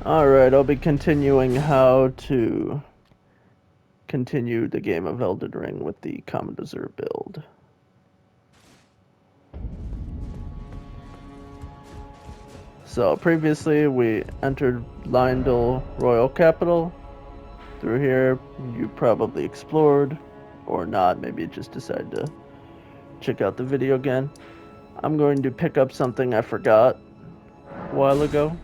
Alright, I'll be continuing how to continue the game of Elden Ring with the Commodore build. So previously we entered Leyndell Royal Capital. Through here you probably explored, or not, maybe you just decided to check out the video again. I'm going to pick up something I forgot a while ago,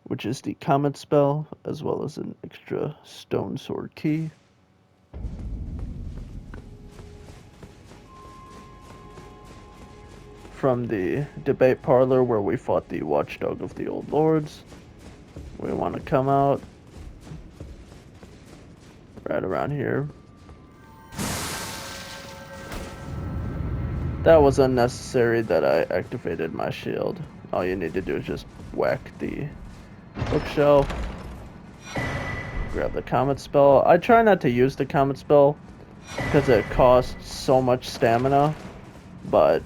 which is the Comet spell, as well as an extra stone sword key. From the debate parlor where we fought the watchdog of the old lords. We want to come out right around here. That was unnecessary that I activated my shield. All you need to do is just whack the bookshelf, grab the comet spell. I try not to use the comet spell because it costs so much stamina, but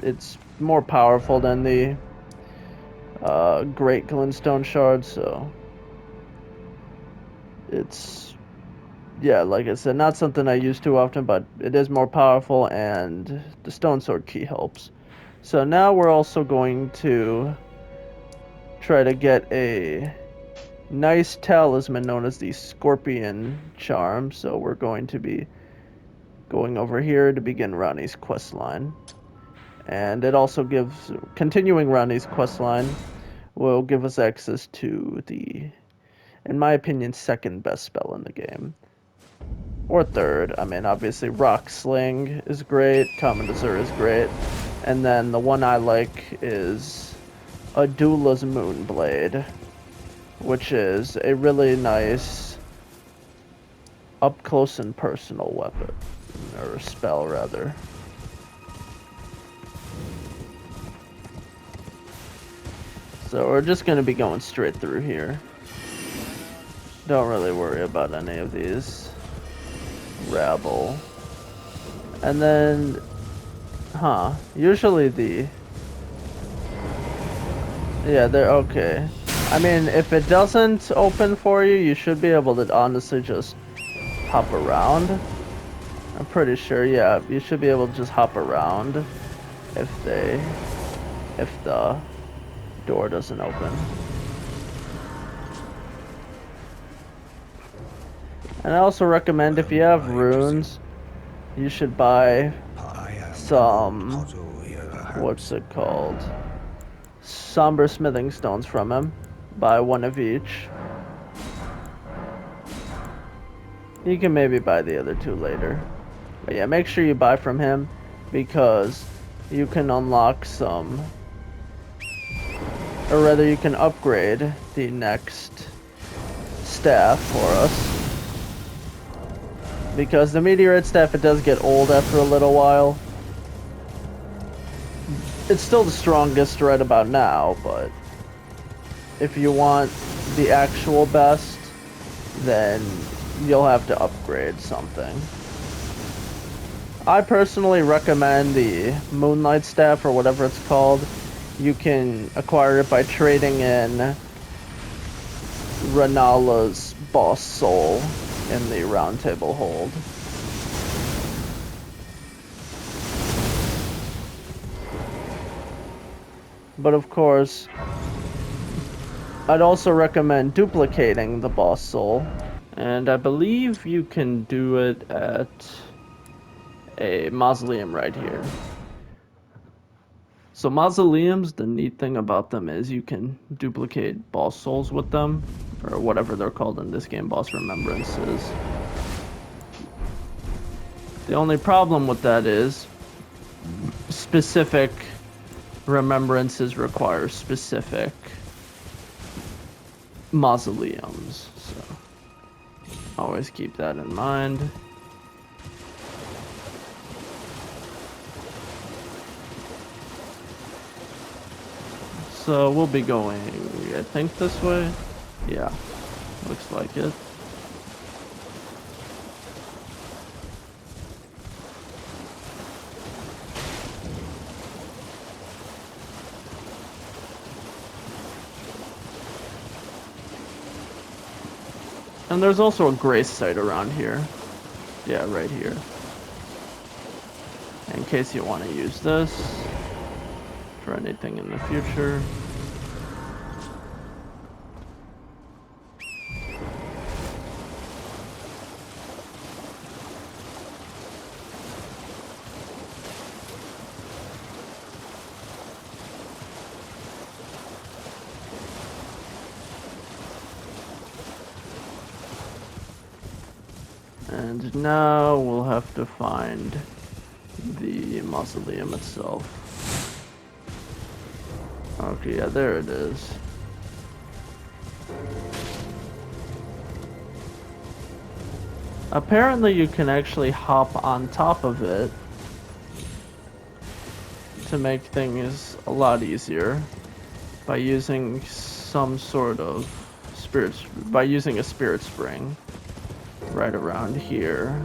it's more powerful than the Great Glintstone Shard, so it's, yeah, like I said, not something I use too often, but it is more powerful, and the Stone Sword key helps. So now we're also going to try to get a nice talisman known as the Scorpion Charm, so we're going to be going over here to begin Ranni's questline. And it also gives, continuing Ranni's questline will give us access to the, in my opinion, second best spell in the game. Or third. I mean, obviously Rock Sling is great, Commodore is great, and then the one I like is Adula's Moonblade, which is a really nice up close and personal weapon, or spell rather. So we're just going to be going straight through here. Don't really worry about any of these rabble. And then, usually yeah, they're okay. I mean, if it doesn't open for you, you should be able to honestly just hop around. I'm pretty sure, yeah, you should be able to just hop around if the door doesn't open. And I also recommend, if you have runes, you should buy some, what's it called? Somber smithing stones from him. Buy one of each. You can maybe buy the other two later. But yeah, make sure you buy from him, because you can unlock some, or rather you can upgrade the next staff for us. Because the meteorite staff, it does get old after a little while. It's still the strongest right about now, but if you want the actual best, then you'll have to upgrade something. I personally recommend the Moonlight Staff, or whatever it's called. You can acquire it by trading in Rennala's boss soul in the Round Table Hold. But of course, I'd also recommend duplicating the boss soul, and I believe you can do it at a mausoleum right here. So mausoleums, the neat thing about them is you can duplicate boss souls with them, or whatever they're called in this game, boss remembrances. The only problem with that is specific remembrances require specific mausoleums, so always keep that in mind. So we'll be going, I think, this way. Yeah, looks like it. And there's also a grace site around here. Yeah, right here. In case you want to use this for anything in the future. And now we'll have to find the mausoleum itself. Okay, yeah, there it is. Apparently you can actually hop on top of it to make things a lot easier by using some sort of by using a spirit spring right around here.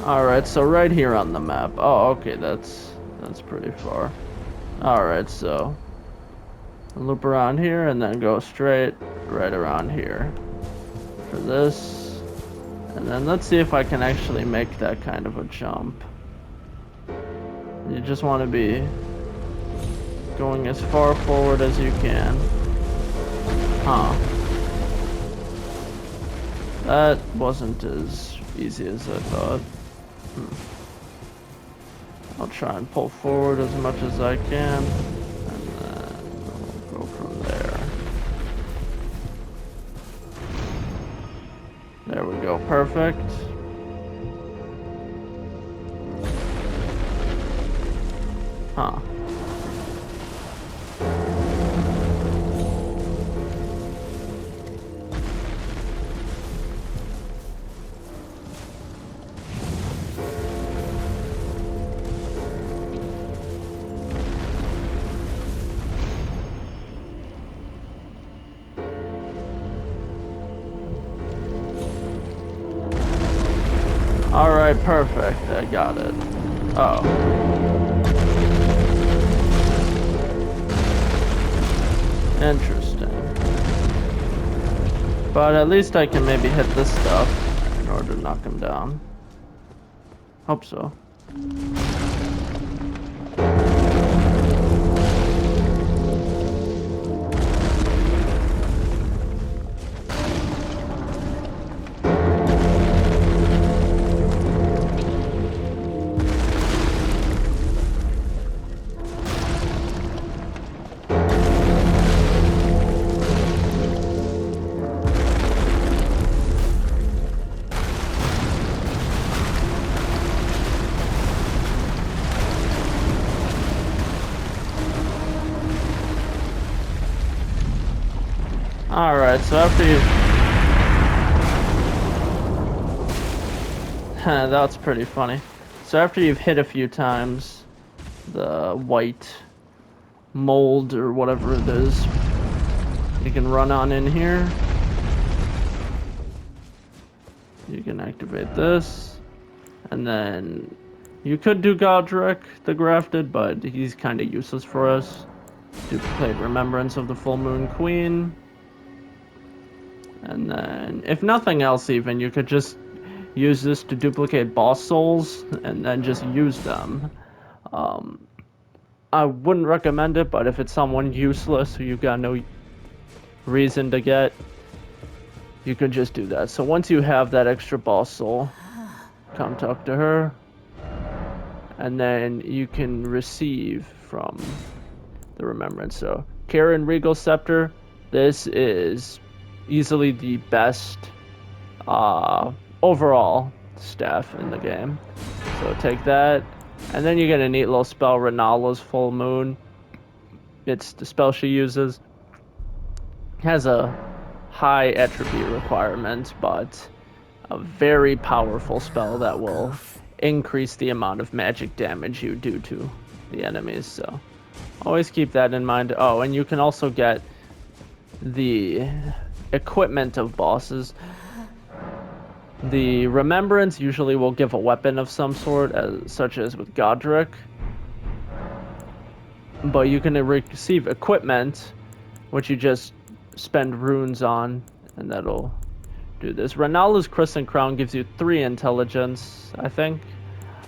Alright, so right here on the map. Oh, okay, that's pretty far. Alright, so loop around here and then go straight right around here for this. And then let's see if I can actually make that kind of a jump. You just want to be going as far forward as you can. Huh. That wasn't as easy as I thought. I'll try and pull forward as much as I can, and then we'll go from there. There we go, perfect. Huh. Alright, perfect. I got it. Oh. Interesting. But at least I can maybe hit this stuff in order to knock him down. Hope so. Alright, so after you... That's pretty funny. So after you've hit a few times, the white mold or whatever it is, you can run on in here. You can activate this. And then you could do Godric the Grafted, but he's kind of useless for us. Duplicate Remembrance of the Full Moon Queen. And then, if nothing else even, you could just use this to duplicate boss souls, and then just use them. I wouldn't recommend it, but if it's someone useless who you've got no reason to get, you could just do that. So once you have that extra boss soul, come talk to her, and then you can receive from the Remembrance. So, Karen Regal Scepter, this is easily the best overall staff in the game. So take that. And then you get a neat little spell, Renala's Full Moon. It's the spell she uses. Has a high attribute requirement, but a very powerful spell that will increase the amount of magic damage you do to the enemies. So always keep that in mind. Oh, and you can also get the equipment of bosses. The Remembrance usually will give a weapon of some sort, such as with Godric. But you can receive equipment, which you just spend runes on, and that'll do this. Renala's Crescent Crown gives you 3 intelligence, I think.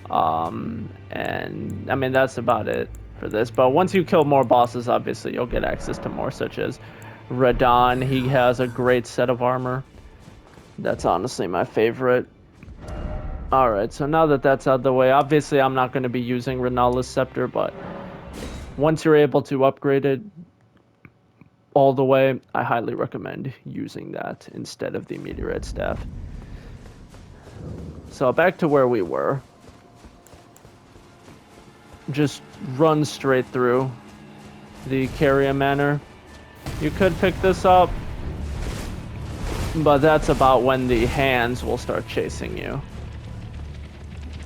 And I mean, that's about it for this. But once you kill more bosses, obviously, you'll get access to more, such as Radahn. He has a great set of armor. That's honestly my favorite. Alright, so now that that's out of the way, obviously I'm not going to be using Renala's Scepter, but once you're able to upgrade it all the way, I highly recommend using that instead of the Meteorite Staff. So back to where we were. Just run straight through the Carrier Manor. You could pick this up, but that's about when the hands will start chasing you,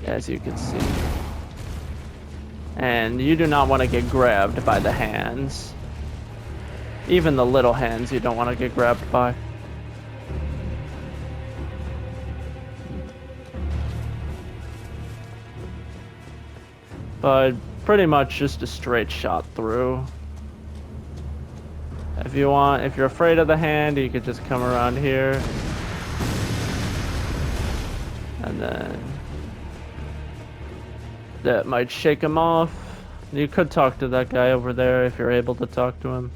as you can see. And you do not want to get grabbed by the hands. Even the little hands you don't want to get grabbed by. But pretty much just a straight shot through. If you're afraid of the hand, you could just come around here. And then that might shake him off. You could talk to that guy over there if you're able to talk to him.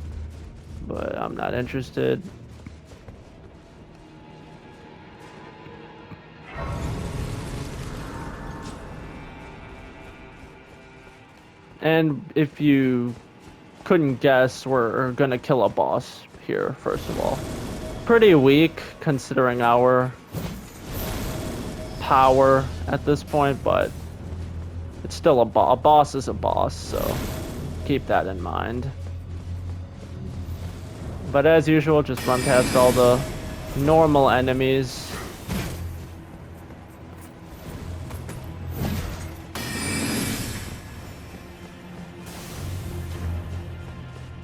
But I'm not interested. And if you couldn't guess, we're gonna kill a boss here, first of all. Pretty weak, considering our power at this point, but it's still a boss is a boss, so keep that in mind. But as usual, just run past all the normal enemies.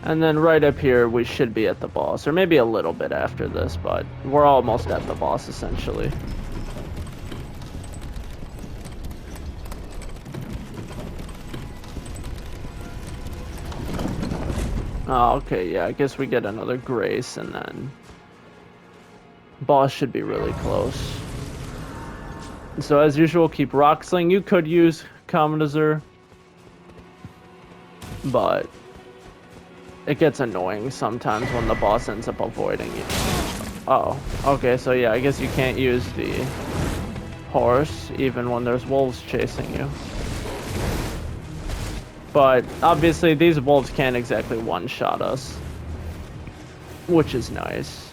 And then right up here, we should be at the boss, or maybe a little bit after this, but we're almost at the boss, essentially. Oh, okay, yeah, I guess we get another grace, and then boss should be really close. So as usual, keep rock sling. You could use Commodore, but it gets annoying sometimes when the boss ends up avoiding you. Uh-oh. Okay, so yeah, I guess you can't use the horse even when there's wolves chasing you. But obviously these wolves can't exactly one-shot us, which is nice.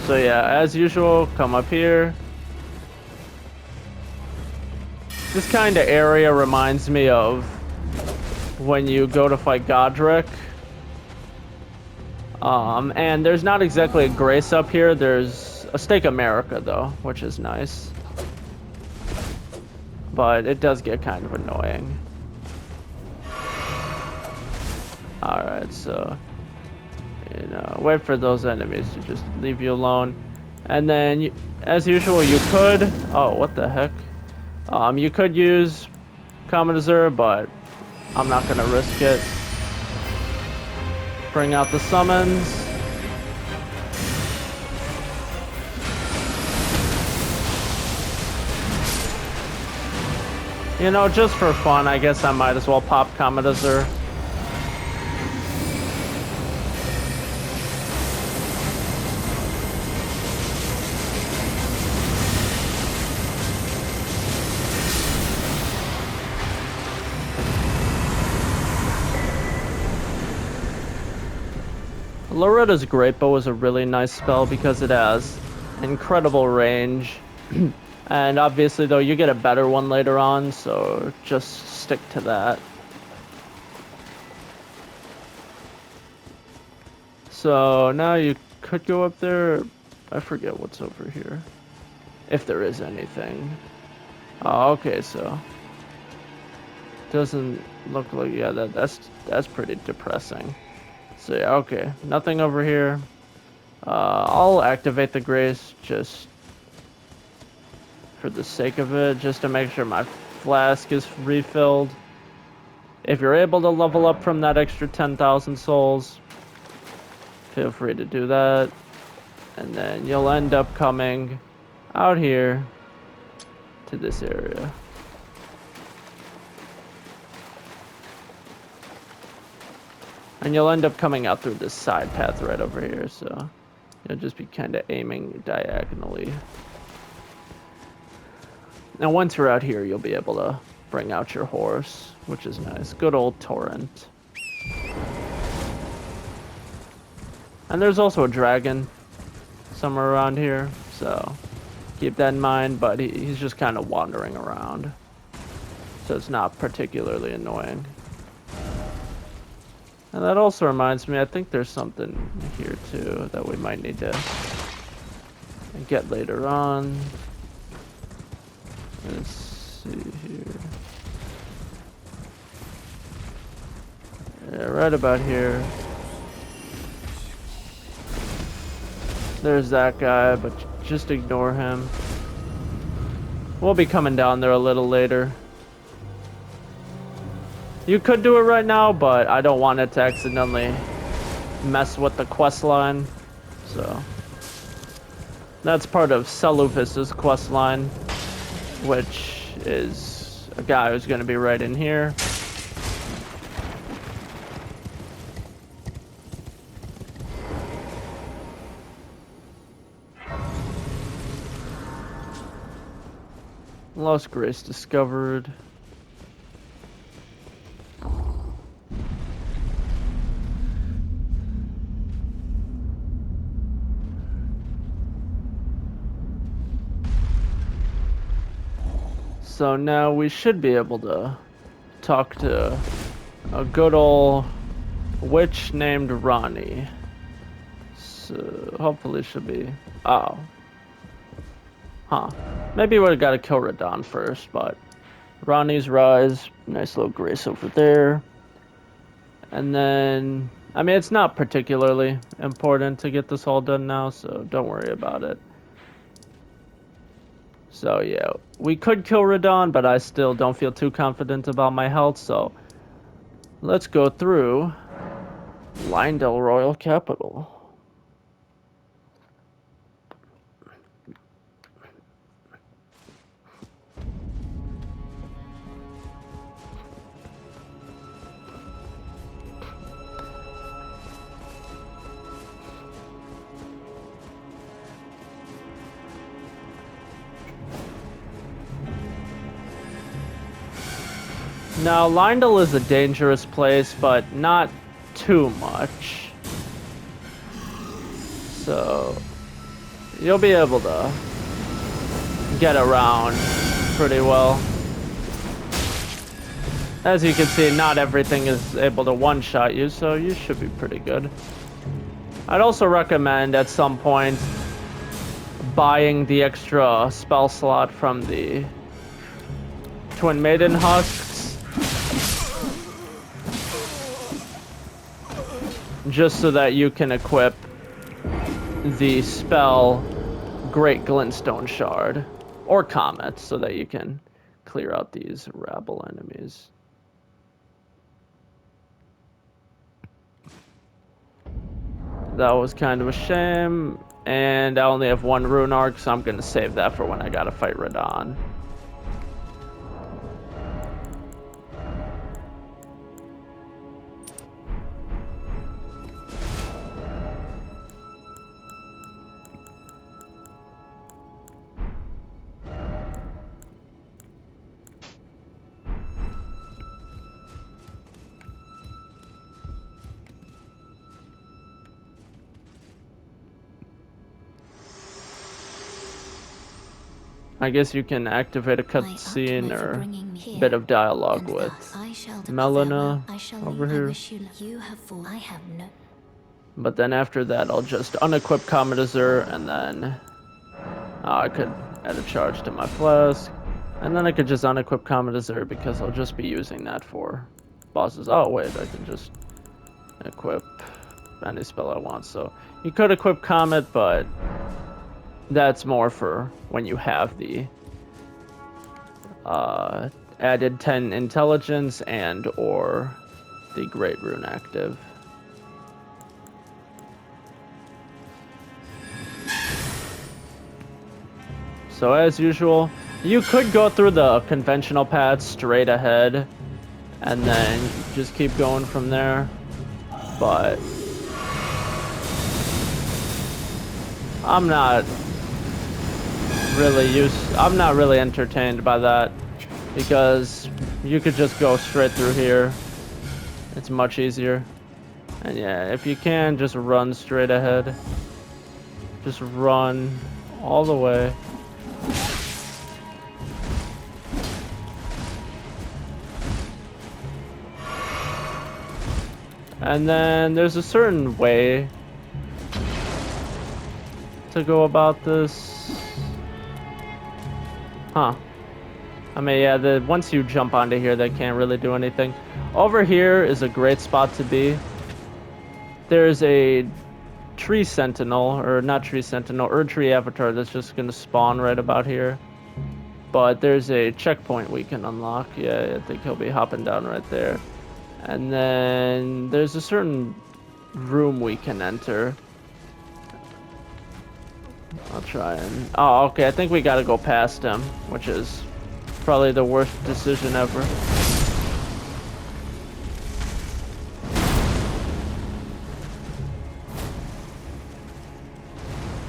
So yeah, as usual, come up here. This kind of area reminds me of when you go to fight Godric. And there's not exactly a grace up here. There's a Stake America, though, which is nice. But it does get kind of annoying. Alright, so, you know, wait for those enemies to just leave you alone. And then, as usual, you could... Oh, what the heck? You could use Commodore, but I'm not going to risk it. Bring out the summons. You know, just for fun, I guess I might as well pop Commodore. Loretta's Great Bow is a really nice spell because it has incredible range. And obviously, though, you get a better one later on, so just stick to that. So now you could go up there. I forget what's over here. If there is anything. Oh, okay, so doesn't look like, yeah, that's pretty depressing. So yeah, okay, nothing over here. I'll activate the Grace just for the sake of it, just to make sure my flask is refilled. If you're able to level up from that extra 10,000 souls, feel free to do that. And then you'll end up coming out here to this area. And you'll end up coming out through this side path right over here, so you'll just be kind of aiming diagonally. Now once you're out here, you'll be able to bring out your horse, which is nice. Good old Torrent. And there's also a dragon somewhere around here, so keep that in mind, but he's just kind of wandering around. So it's not particularly annoying. And that also reminds me, I think there's something here too that we might need to get later on. Let's see here. Yeah, right about here. There's that guy, but just ignore him. We'll be coming down there a little later. You could do it right now, but I don't want it to accidentally mess with the quest line. So that's part of Selufis's quest line, which is a guy who's going to be right in here. Lost Grace discovered. So now we should be able to talk to a good old witch named Ronnie. So hopefully she'll be... Oh. Huh. Maybe we would've gotta kill Radahn first, but... Ronnie's Rise. Nice little Grace over there. And then... I mean, it's not particularly important to get this all done now, so don't worry about it. So yeah, we could kill Radahn, but I still don't feel too confident about my health, so let's go through Leyndell Royal Capital. Now, Leyndell is a dangerous place, but not too much. So, you'll be able to get around pretty well. As you can see, not everything is able to one-shot you, so you should be pretty good. I'd also recommend at some point buying the extra spell slot from the Twin Maiden Husks. Just so that you can equip the spell Great Glintstone Shard or Comet, so that you can clear out these rabble enemies. That was kind of a shame, and I only have one rune arc, so I'm gonna save that for when I gotta fight Radahn. I guess you can activate a cutscene or a bit of dialogue with Melina over here. But then after that, I'll just unequip Comet Azure, and then I could add a charge to my flask. And then I could just unequip Comet Azure because I'll just be using that for bosses. Oh wait, I can just equip any spell I want. So you could equip Comet, but that's more for when you have the added 10 intelligence and or the Great Rune active. So as usual, you could go through the conventional path straight ahead and then just keep going from there, but I'm not really entertained by that because you could just go straight through here. It's much easier. And yeah, if you can, just run straight ahead. Just run all the way. And then there's a certain way to go about this. Huh. I mean, yeah, once you jump onto here, they can't really do anything. Over here is a great spot to be. There's a tree sentinel, or not tree sentinel, tree avatar that's just gonna spawn right about here. But there's a checkpoint we can unlock. Yeah, I think he'll be hopping down right there. And then there's a certain room we can enter. I'll try and... Oh, okay, I think we gotta go past him, which is probably the worst decision ever.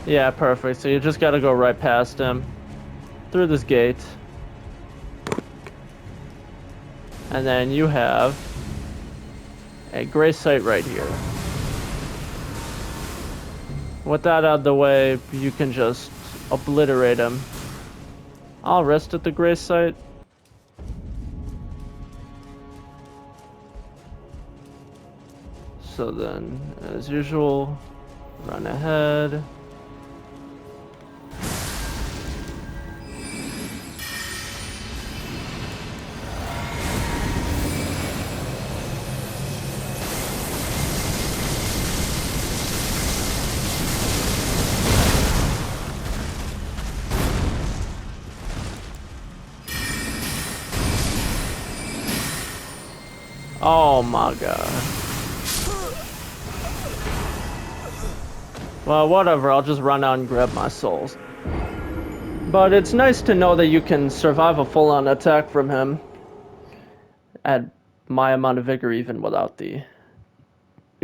Yeah, perfect. So you just gotta go right past him, through this gate. And then you have a gray site right here. With that out of the way, you can just obliterate him. I'll rest at the gray site. So then, as usual, run ahead. Oh my god. Well, whatever, I'll just run out and grab my souls. But it's nice to know that you can survive a full-on attack from him at my amount of vigor even without the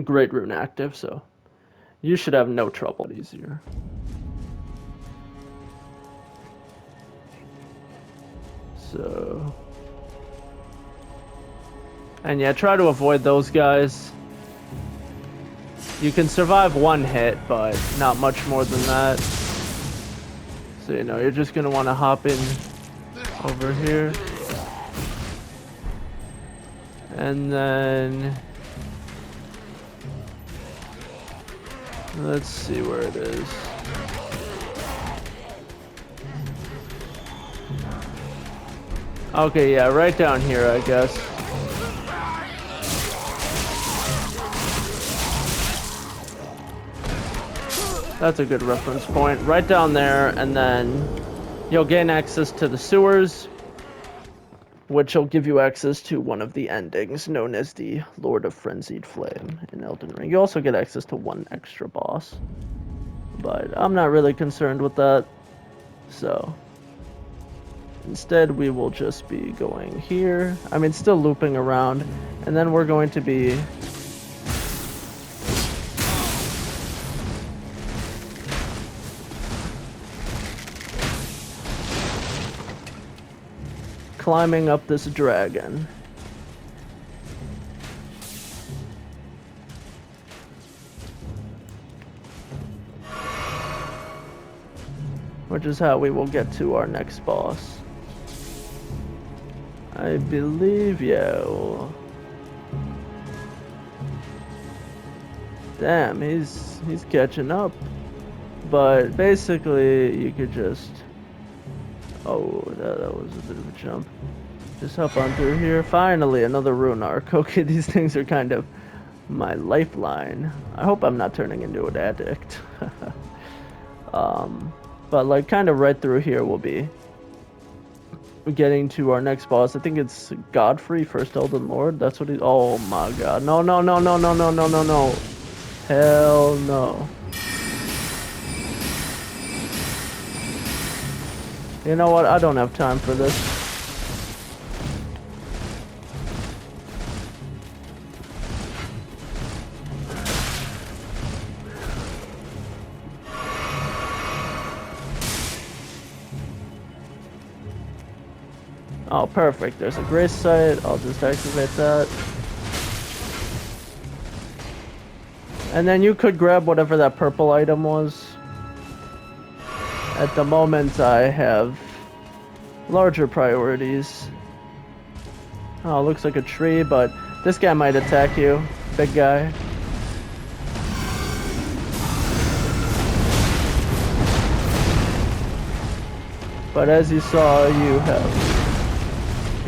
Great Rune active, so you should have no trouble. Easier. So... And yeah, try to avoid those guys. You can survive one hit, but not much more than that. So, you know, you're just gonna want to hop in over here. And then... Let's see where it is. Okay, yeah, right down here, I guess. That's a good reference point. Right down there, and then you'll gain access to the sewers, which will give you access to one of the endings, known as the Lord of Frenzied Flame in Elden Ring. You also get access to one extra boss, but I'm not really concerned with that, so instead we will just be going here. I mean, still looping around, and then we're going to be climbing up this dragon. which is how we will get to our next boss. I believe, yeah. Damn, he's catching up. But basically, you could just... Oh, that was a bit of a jump. Just hop on through here. Finally, another rune arc. Okay, these things are kind of my lifeline. I hope I'm not turning into an addict. But like kind of right through here will be getting to our next boss. I think it's Godfrey, First Elden Lord. That's what he... Oh my god. No, no, no, no, no, no, no, no, no. Hell no. You know what? I don't have time for this. Oh, perfect. There's a grace site. I'll just activate that. And then you could grab whatever that purple item was. At the moment, I have larger priorities. Oh, looks like a tree, but this guy might attack you. Big guy. But as you saw, you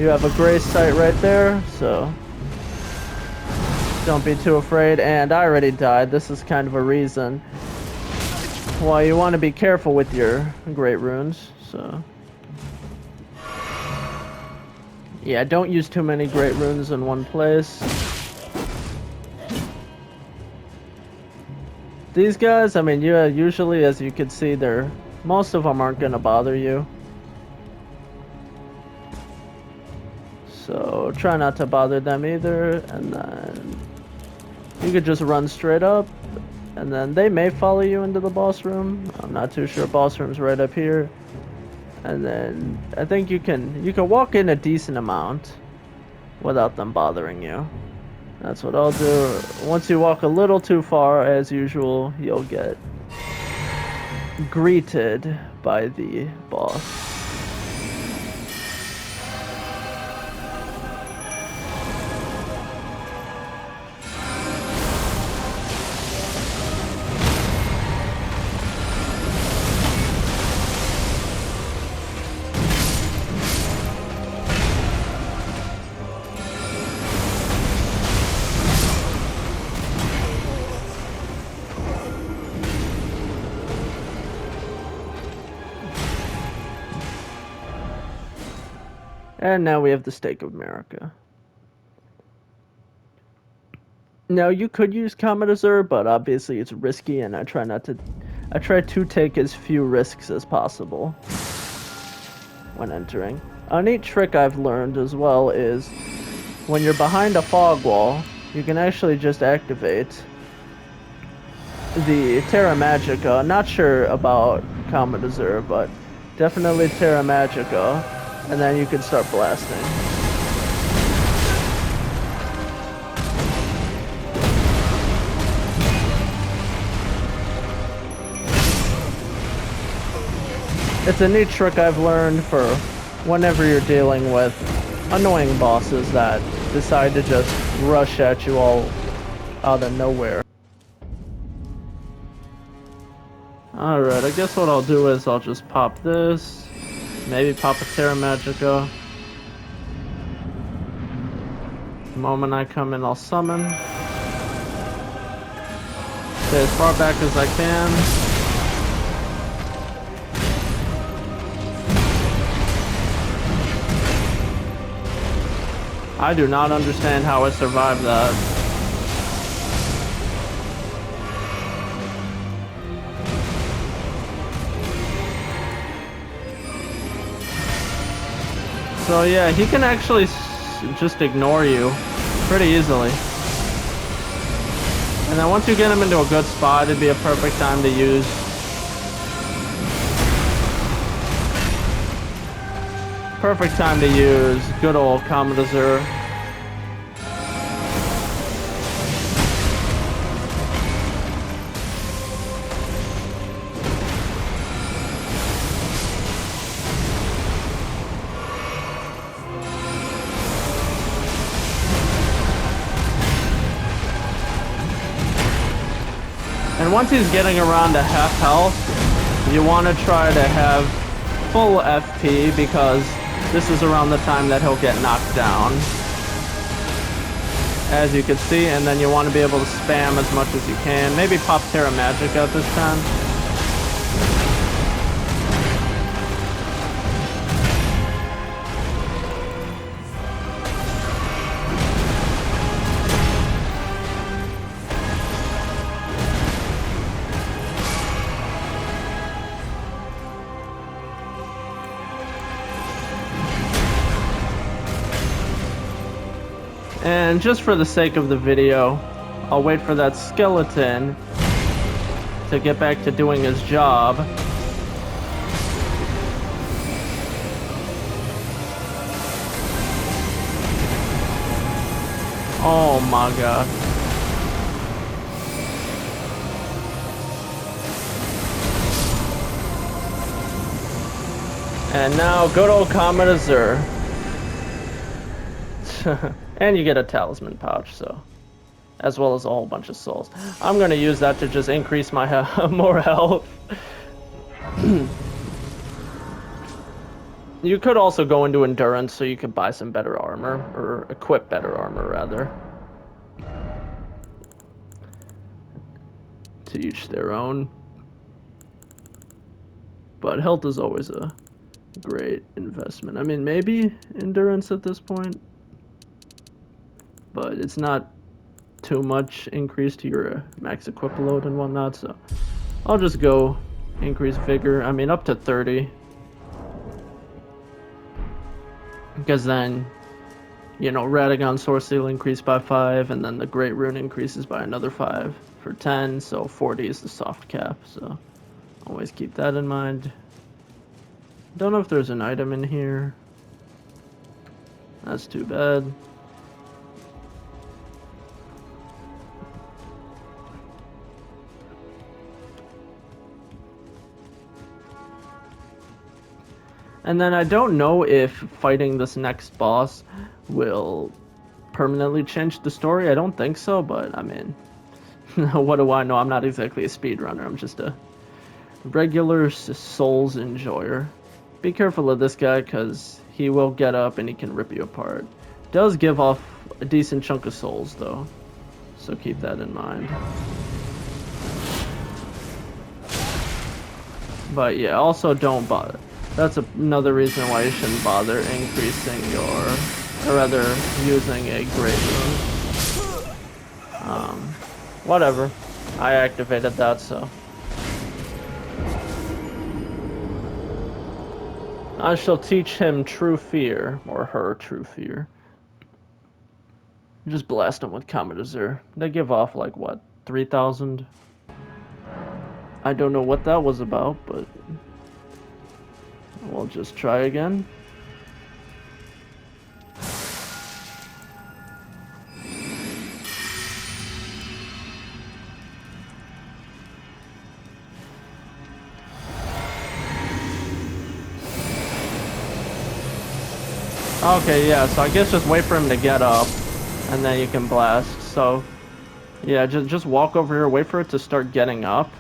have a grace site right there, so don't be too afraid. And I already died. This is kind of a reason why you want to be careful with your great runes. So yeah, don't use too many great runes in one place. These guys, I mean, yeah, usually, as you can see, most of them aren't gonna bother you. So try not to bother them either, and then you could just run straight up, and then they may follow you into the boss room. I'm not too sure. Boss room's right up here. And then I think you can walk in a decent amount without them bothering you. That's what I'll do. Once you walk a little too far, as usual, you'll get greeted by the boss. And now we have the Stake of America. Now you could use Comet Azure, but obviously it's risky, and I try to take as few risks as possible when entering. A neat trick I've learned as well is when you're behind a fog wall, you can actually just activate the Terra Magica. Not sure about Comet Azure, but definitely Terra Magica. And then you can start blasting. It's a neat trick I've learned for whenever you're dealing with annoying bosses that decide to just rush at you all out of nowhere. Alright, I guess what I'll do is I'll just pop this. Maybe pop a Terra Magica. The moment I come in, I'll summon. Stay as far back as I can. I do not understand how I survived that. So yeah, he can actually just ignore you pretty easily. And then once you get him into a good spot, it'd be a perfect time to use good old Comet Azure. And once he's getting around to half health, you want to try to have full FP because this is around the time that he'll get knocked down. As you can see, and then you want to be able to spam as much as you can. Maybe pop Terra Magic out this time. And just for the sake of the video, I'll wait for that skeleton to get back to doing his job. Oh my god. And now good old Comet Azure. And you get a talisman pouch, so as well as a whole bunch of souls. I'm gonna use that to just increase my more health. You could also go into endurance so you could buy some better armor, or equip better armor rather. To each their own. But health is always a great investment. I mean, maybe endurance at this point, but it's not too much increase to your max equip load and whatnot, so I'll just go increase vigor. I mean, up to 30. Because then, you know, Radahn Source Seal increased by 5, and then the Great Rune increases by another 5 for 10, so 40 is the soft cap, so always keep that in mind. Don't know if there's an item in here. That's too bad. And then I don't know if fighting this next boss will permanently change the story. I don't think so, but I mean, what do I know? I'm not exactly a speedrunner. I'm just a regular Souls enjoyer. Be careful of this guy because he will get up and he can rip you apart. Does give off a decent chunk of souls though, so keep that in mind. But yeah, also don't bother. That's another reason why you shouldn't bother increasing your, or rather using a Great Rune. Whatever. I activated that, so. I shall teach him true fear, or her true fear. Just blast him with Comet Azure. They give off like, what, 3,000? I don't know what that was about, but we'll just try again. Okay, yeah, so I guess just wait for him to get up, and then you can blast. So, yeah, just walk over here, wait for it to start getting up,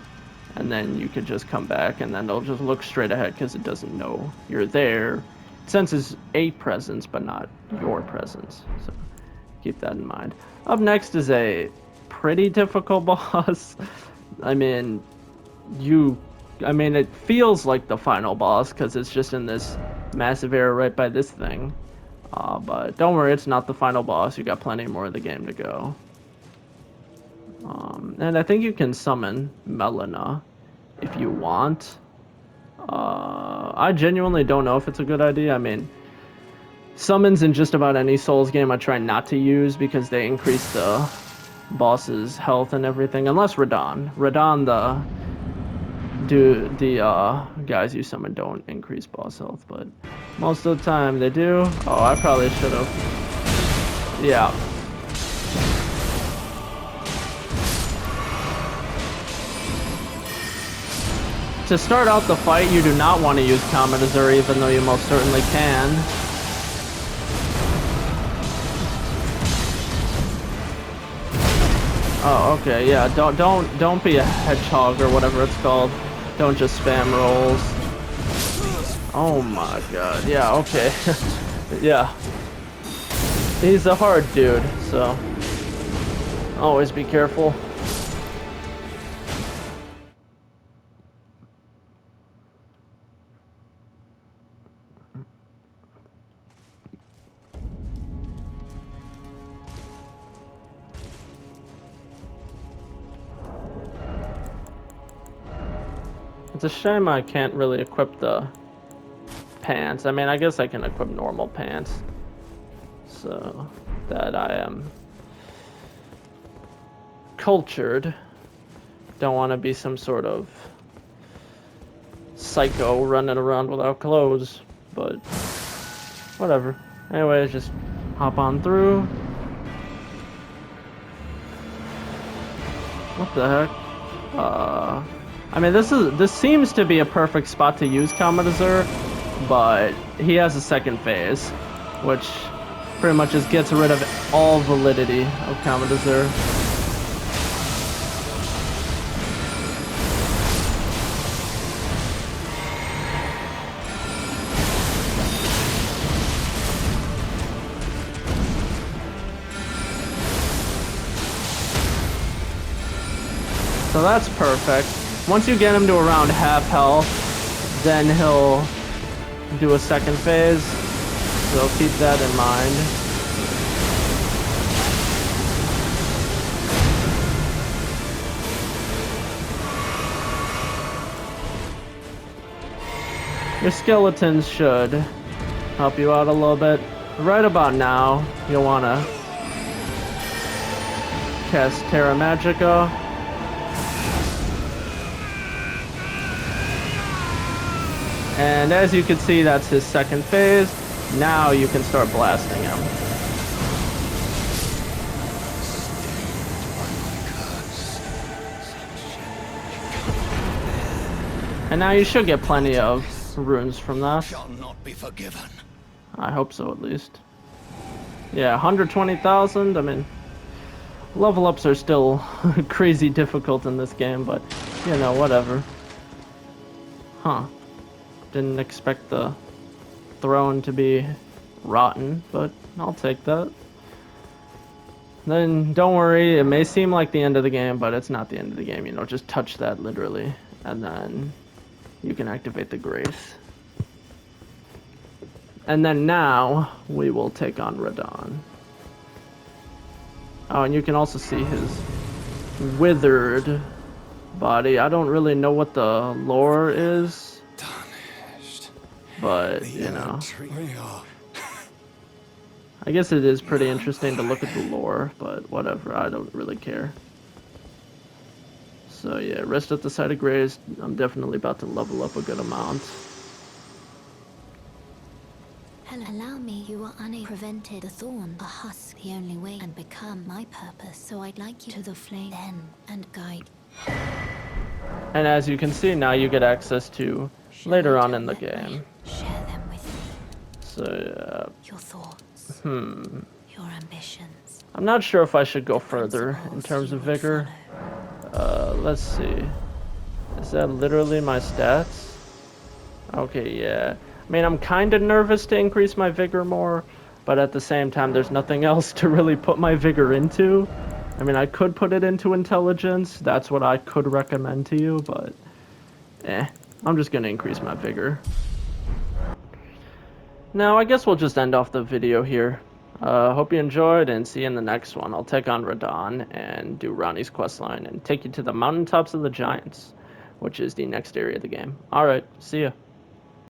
and then you could just come back, and then it'll just look straight ahead because it doesn't know you're there. It senses a presence, but not your presence. So keep that in mind. Up next is a pretty difficult boss. I mean, it feels like the final boss because it's just in this massive area right by this thing. But don't worry, it's not the final boss. You got plenty more of the game to go. And I think you can summon Melina if you want. I genuinely don't know if it's a good idea. I mean, summons in just about any Souls game I try not to use because they increase the boss's health and everything. Unless Radahn. Radahn, the guys you summon don't increase boss health, but most of the time they do. Oh, I probably should have. Yeah. To start out the fight, you do not want to use Comet Azure, even though you most certainly can. Oh, okay, yeah. Don't be a hedgehog or whatever it's called. Don't just spam rolls. Oh my god. Yeah, okay. Yeah. He's a hard dude, so always be careful. It's a shame I can't really equip the pants. I mean, I guess I can equip normal pants. So that I am cultured. Don't want to be some sort of psycho running around without clothes, but whatever. Anyways, just hop on through. What the heck? I mean, this seems to be a perfect spot to use Kamadazur, but he has a second phase, which pretty much just gets rid of all validity of Kamadazur. So that's perfect. Once you get him to around half health, then he'll do a second phase. So keep that in mind. Your skeletons should help you out a little bit. Right about now, you'll want to cast Terra Magica. And as you can see, that's his second phase. Now you can start blasting him. And now you should get plenty of runes from that. Shall not be forgiven. I hope so, at least. Yeah, 120,000. I mean, level ups are still crazy difficult in this game, but you know, whatever. Huh. Didn't expect the throne to be rotten, but I'll take that. Then don't worry, it may seem like the end of the game, but it's not the end of the game. You know, just touch that literally, and then you can activate the Grace. And then now we will take on Radahn. Oh, and you can also see his withered body. I don't really know what the lore is. But, you know, I guess it is pretty interesting to look at the lore, but whatever, I don't really care. So yeah, rest at the site of grace. I'm definitely about to level up a good amount. Allow me, you are unprevented. The thorn, a husk, the only way, and become my purpose. So I'd like you to the flame then and guide. And as you can see, now you get access to later on in the game. Share them with me. So yeah. Your thoughts. Your ambitions. I'm not sure if I should go further in terms of vigor. Let's see. Is that literally my stats? Okay, yeah. I mean, I'm kind of nervous to increase my vigor more, but at the same time, there's nothing else to really put my vigor into. I mean, I could put it into intelligence. That's what I could recommend to you, but I'm just gonna increase my vigor. Now, I guess we'll just end off the video here. Hope you enjoyed, and see you in the next one. I'll take on Radahn and do Ronnie's questline and take you to the mountaintops of the Giants, which is the next area of the game. Alright, see ya.